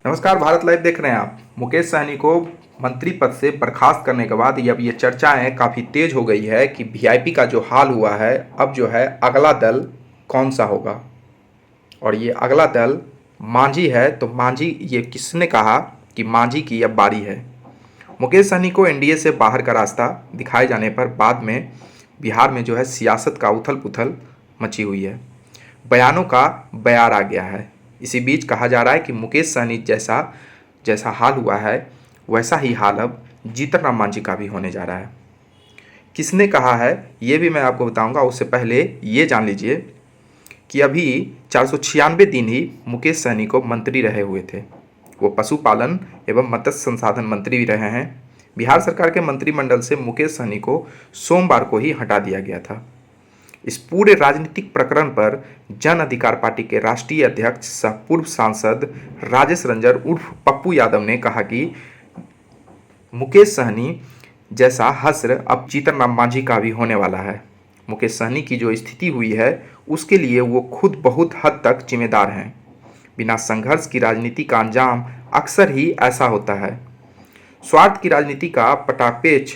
नमस्कार, भारत लाइव देख रहे हैं आप। मुकेश सहनी को मंत्री पद से बर्खास्त करने के बाद अब ये चर्चाएं काफ़ी तेज हो गई है कि वीआईपी का जो हाल हुआ है, अब जो है अगला दल कौन सा होगा। और ये अगला दल मांझी है, तो मांझी ये किसने कहा कि मांझी की अब बारी है। मुकेश सहनी को एनडीए से बाहर का रास्ता दिखाए जाने पर बाद में बिहार में जो है सियासत का उथल पुथल मची हुई है, बयानों का बयार आ गया है। इसी बीच कहा जा रहा है कि मुकेश सहनी जैसा हाल हुआ है वैसा ही हाल अब जीतन राम मांझी का भी होने जा रहा है। किसने कहा है ये भी मैं आपको बताऊंगा। उससे पहले ये जान लीजिए कि अभी 496 दिन ही मुकेश सहनी को मंत्री रहे हुए थे। वो पशुपालन एवं मत्स्य संसाधन मंत्री भी रहे हैं। बिहार सरकार के मंत्रिमंडल से मुकेश सहनी को सोमवार को ही हटा दिया गया था। इस पूरे राजनीतिक प्रकरण पर जन अधिकार पार्टी के राष्ट्रीय अध्यक्ष सह पूर्व सांसद राजेश रंजन उर्फ पप्पू यादव ने कहा कि मुकेश सहनी जैसा हश्र अब जीतन राम मांझी का भी होने वाला है। मुकेश सहनी की जो स्थिति हुई है उसके लिए वो खुद बहुत हद तक जिम्मेदार हैं। बिना संघर्ष की राजनीति का अंजाम अक्सर ही ऐसा होता है। स्वार्थ की राजनीति का पटापेच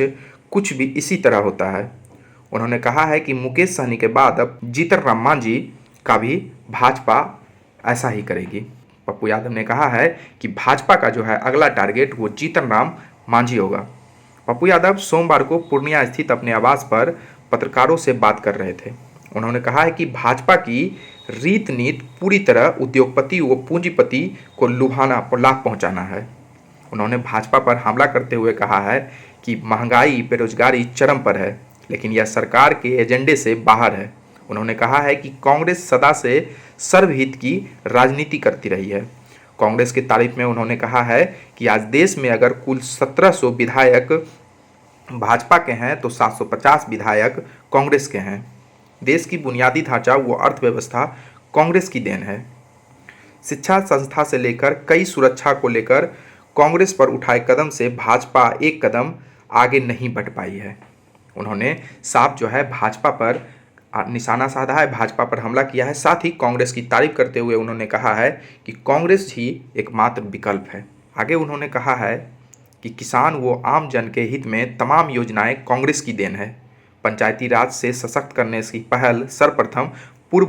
कुछ भी इसी तरह होता है। उन्होंने कहा है कि मुकेश सहनी के बाद अब जीतन राम मांझी का भी भाजपा ऐसा ही करेगी। पप्पू यादव ने कहा है कि भाजपा का जो है अगला टारगेट वो जीतन राम मांझी होगा। पप्पू यादव सोमवार को पूर्णिया स्थित अपने आवास पर पत्रकारों से बात कर रहे थे। उन्होंने कहा है कि भाजपा की रीत नीति पूरी तरह उद्योगपति व पूंजीपति को लुभाना और लाभ पहुंचाना है। उन्होंने भाजपा पर हमला करते हुए कहा है कि महंगाई बेरोजगारी चरम पर है, लेकिन यह सरकार के एजेंडे से बाहर है। उन्होंने कहा है कि कांग्रेस सदा से सर्वहित की राजनीति करती रही है। कांग्रेस की तारीफ में उन्होंने कहा है कि आज देश में अगर कुल 1700 विधायक भाजपा के हैं तो 750 विधायक कांग्रेस के हैं। देश की बुनियादी ढांचा व अर्थव्यवस्था कांग्रेस की देन है। शिक्षा संस्था से लेकर कई सुरक्षा को लेकर कांग्रेस पर उठाए कदम से भाजपा एक कदम आगे नहीं बढ़ पाई है। उन्होंने साफ जो है भाजपा पर निशाना साधा है, भाजपा पर हमला किया है। साथ ही कांग्रेस की तारीफ करते हुए उन्होंने कहा है कि कांग्रेस ही एकमात्र विकल्प है। आगे उन्होंने कहा है कि किसान व आम जन के हित में तमाम योजनाएं कांग्रेस की देन है। पंचायती राज से सशक्त करने की पहल सर्वप्रथम पूर्व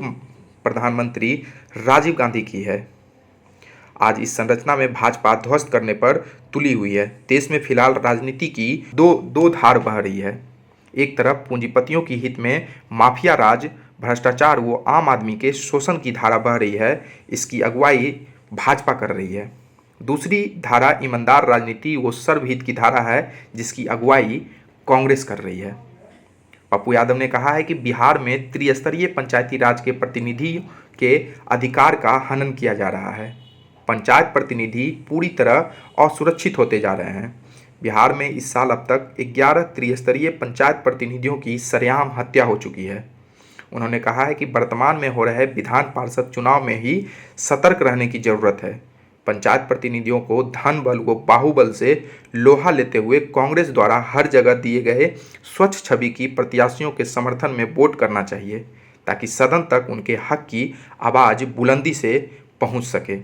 प्रधानमंत्री राजीव गांधी की है। आज इस संरचना में भाजपा ध्वस्त करने पर तुली हुई है। देश में फिलहाल राजनीति की दो धार बह रही है। एक तरफ पूंजीपतियों की हित में माफिया राज, भ्रष्टाचार व आम आदमी के शोषण की धारा बह रही है। इसकी अगुवाई भाजपा कर रही है। दूसरी धारा ईमानदार राजनीति व सर्वहित की धारा है, जिसकी अगुवाई कांग्रेस कर रही है। पप्पू यादव ने कहा है कि बिहार में त्रिस्तरीय पंचायती राज के प्रतिनिधि के अधिकार का हनन किया जा रहा है। पंचायत प्रतिनिधि पूरी तरह असुरक्षित होते जा रहे हैं। बिहार में इस साल अब तक 11 त्रिस्तरीय पंचायत प्रतिनिधियों की सरेआम हत्या हो चुकी है। उन्होंने कहा है कि वर्तमान में हो रहे विधान पार्षद चुनाव में ही सतर्क रहने की जरूरत है। पंचायत प्रतिनिधियों को धन बल व बाहुबल से लोहा लेते हुए कांग्रेस द्वारा हर जगह दिए गए स्वच्छ छवि की प्रत्याशियों के समर्थन में वोट करना चाहिए, ताकि सदन तक उनके हक की आवाज़ बुलंदी से पहुंच सके।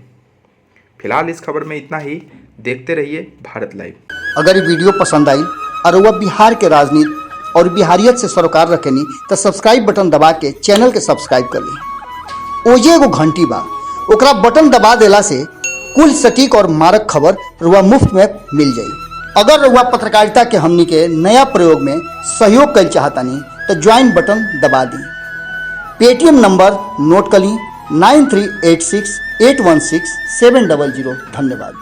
फिलहाल इस खबर में इतना ही। देखते रहिए भारत लाइव। अगर ये वीडियो पसंद आई और वह बिहार के राजनीति और बिहारियत से सरोकार रखेनी तो सब्सक्राइब बटन दबा के चैनल के सब्सक्राइब कर ली। ओजे एगो घंटी बा, ओकरा बटन दबा देला से कुल सटीक और मारक खबर रुआ मुफ्त में मिल जाई। अगर रुआ पत्रकारिता के हमनी के नया प्रयोग में सहयोग कर चाहतानी तो ज्वाइन बटन दबा दी। पेटीएम नंबर नोट कर ली 9386816700। धन्यवाद।